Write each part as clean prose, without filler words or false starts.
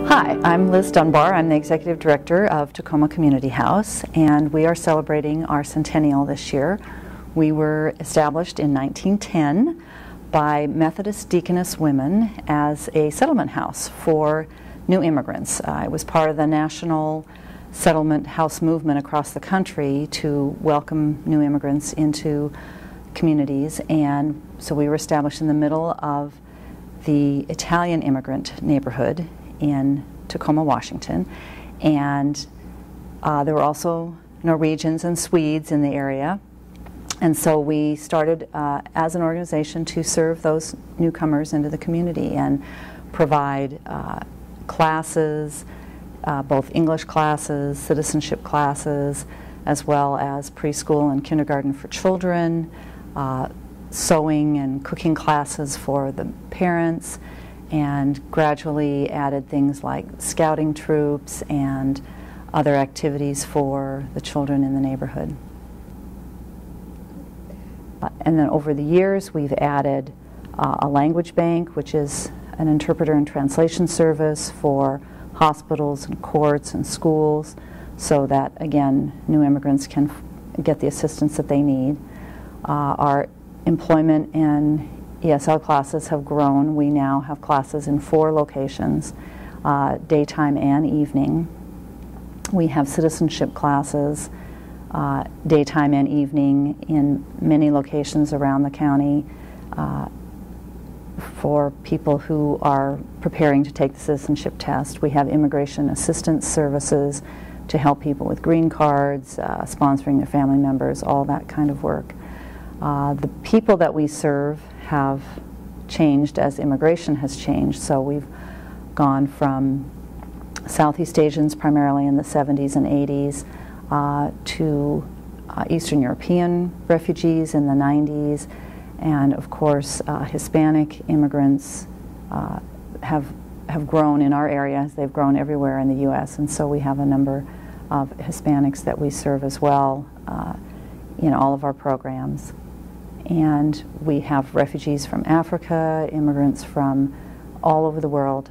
Hi, I'm Liz Dunbar. I'm the Executive Director of Tacoma Community House, and we are celebrating our centennial this year. We were established in 1910 by Methodist Deaconess women as a settlement house for new immigrants. It was part of the national settlement house movement across the country to welcome new immigrants into communities, and so we were established in the middle of the Italian immigrant neighborhood in Tacoma, Washington, and there were also Norwegians and Swedes in the area, and so we started as an organization to serve those newcomers into the community and provide classes, both English classes, citizenship classes, as well as preschool and kindergarten for children, sewing and cooking classes for the parents, and gradually added things like scouting troops and other activities for the children in the neighborhood. And then over the years we've added a language bank, which is an interpreter and translation service for hospitals and courts and schools, so that again new immigrants can get the assistance that they need. Our employment and ESL classes have grown. We now have classes in 4 locations, daytime and evening. We have citizenship classes, daytime and evening, in many locations around the county for people who are preparing to take the citizenship test. We have immigration assistance services to help people with green cards, sponsoring their family members, all that kind of work. The people that we serve have changed as immigration has changed, so we've gone from Southeast Asians primarily in the 70s and 80s to Eastern European refugees in the 90s, and of course Hispanic immigrants have grown in our area. They've grown everywhere in the U.S., and so we have a number of Hispanics that we serve as well in all of our programs. And we have refugees from Africa, immigrants from all over the world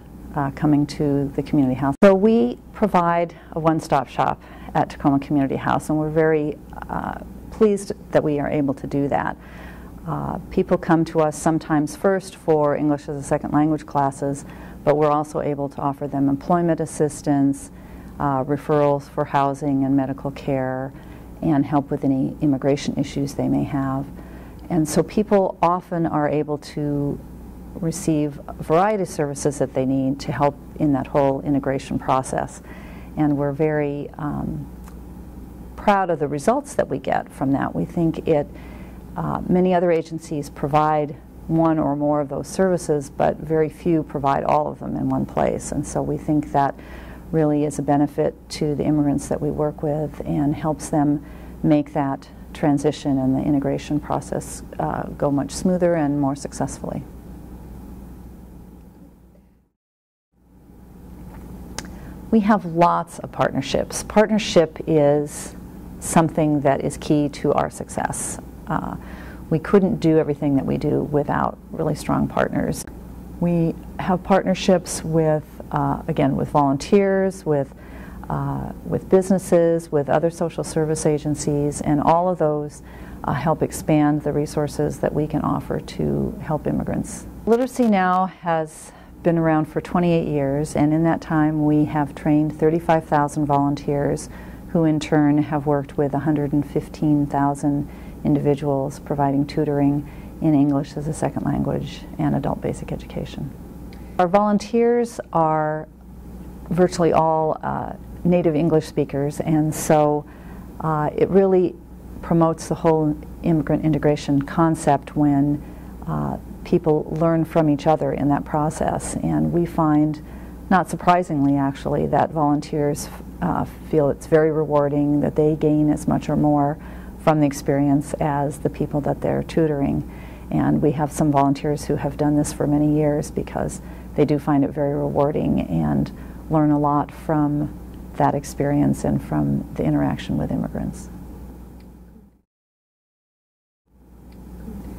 coming to the community house. So we provide a one-stop shop at Tacoma Community House, and we're very pleased that we are able to do that. People come to us sometimes first for English as a second language classes, but we're also able to offer them employment assistance, referrals for housing and medical care, and help with any immigration issues they may have. And so people often are able to receive a variety of services that they need to help in that whole integration process. And we're very proud of the results that we get from that. We think many other agencies provide one or more of those services, but very few provide all of them in one place. And so we think that really is a benefit to the immigrants that we work with and helps them make that transition and the integration process go much smoother and more successfully. We have lots of partnerships. Partnership is something that is key to our success. We couldn't do everything that we do without really strong partners. We have partnerships with, again, with volunteers, with businesses, with other social service agencies, and all of those help expand the resources that we can offer to help immigrants. Literacy Now has been around for 28 years, and in that time we have trained 35,000 volunteers who in turn have worked with 115,000 individuals providing tutoring in English as a second language and adult basic education. Our volunteers are virtually all native English speakers, and so it really promotes the whole immigrant integration concept when people learn from each other in that process. And we find, not surprisingly actually, that volunteers feel it's very rewarding, that they gain as much or more from the experience as the people that they're tutoring. And we have some volunteers who have done this for many years because they do find it very rewarding and learn a lot from that experience and from the interaction with immigrants.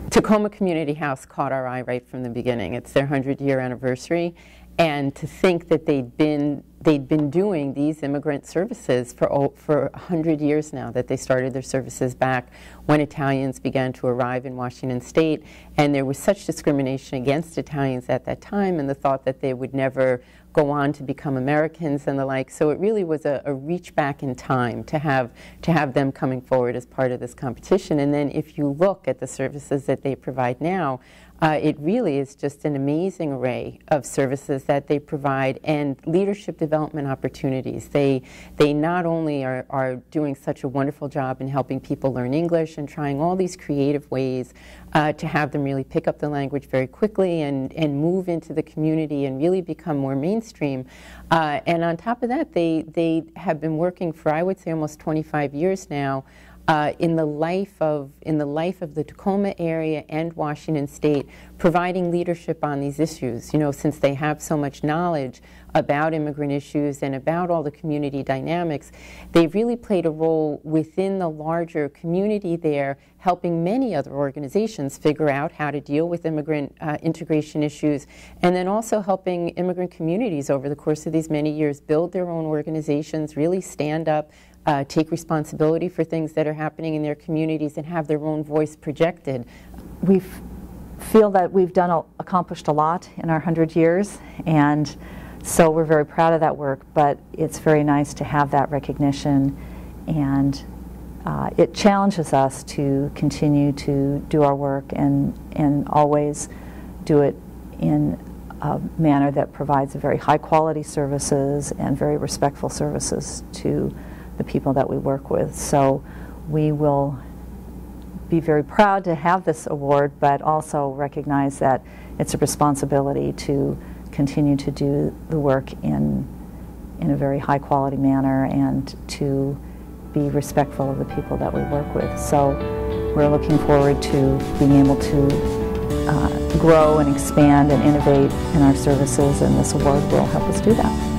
Tacoma Community House caught our eye right from the beginning. It's their 100-year anniversary, And to think that they'd been doing these immigrant services for 100 years now, that they started their services back when Italians began to arrive in Washington State, and there was such discrimination against Italians at that time, and the thought that they would never go on to become Americans and the like. So it really was a reach back in time to have them coming forward as part of this competition. And then if you look at the services that they provide now, it really is just an amazing array of services that they provide, and leadership development opportunities. They not only are doing such a wonderful job in helping people learn English and trying all these creative ways to have them really pick up the language very quickly and move into the community and really become more mainstream. And on top of that, they have been working for, I would say, almost 25 years now in the life of the Tacoma area and Washington State, providing leadership on these issues. You know, since they have so much knowledge about immigrant issues and about all the community dynamics, they've really played a role within the larger community there, helping many other organizations figure out how to deal with immigrant integration issues, and then also helping immigrant communities over the course of these many years build their own organizations, really stand up, take responsibility for things that are happening in their communities, and have their own voice projected. We feel that we've accomplished a lot in our 100 years, and so we're very proud of that work, but it's very nice to have that recognition, and it challenges us to continue to do our work and always do it in a manner that provides very high quality services and very respectful services to the people that we work with. So we will be very proud to have this award, but also recognize that it's a responsibility to continue to do the work in a very high quality manner and to be respectful of the people that we work with. So we're looking forward to being able to grow and expand and innovate in our services, and this award will help us do that.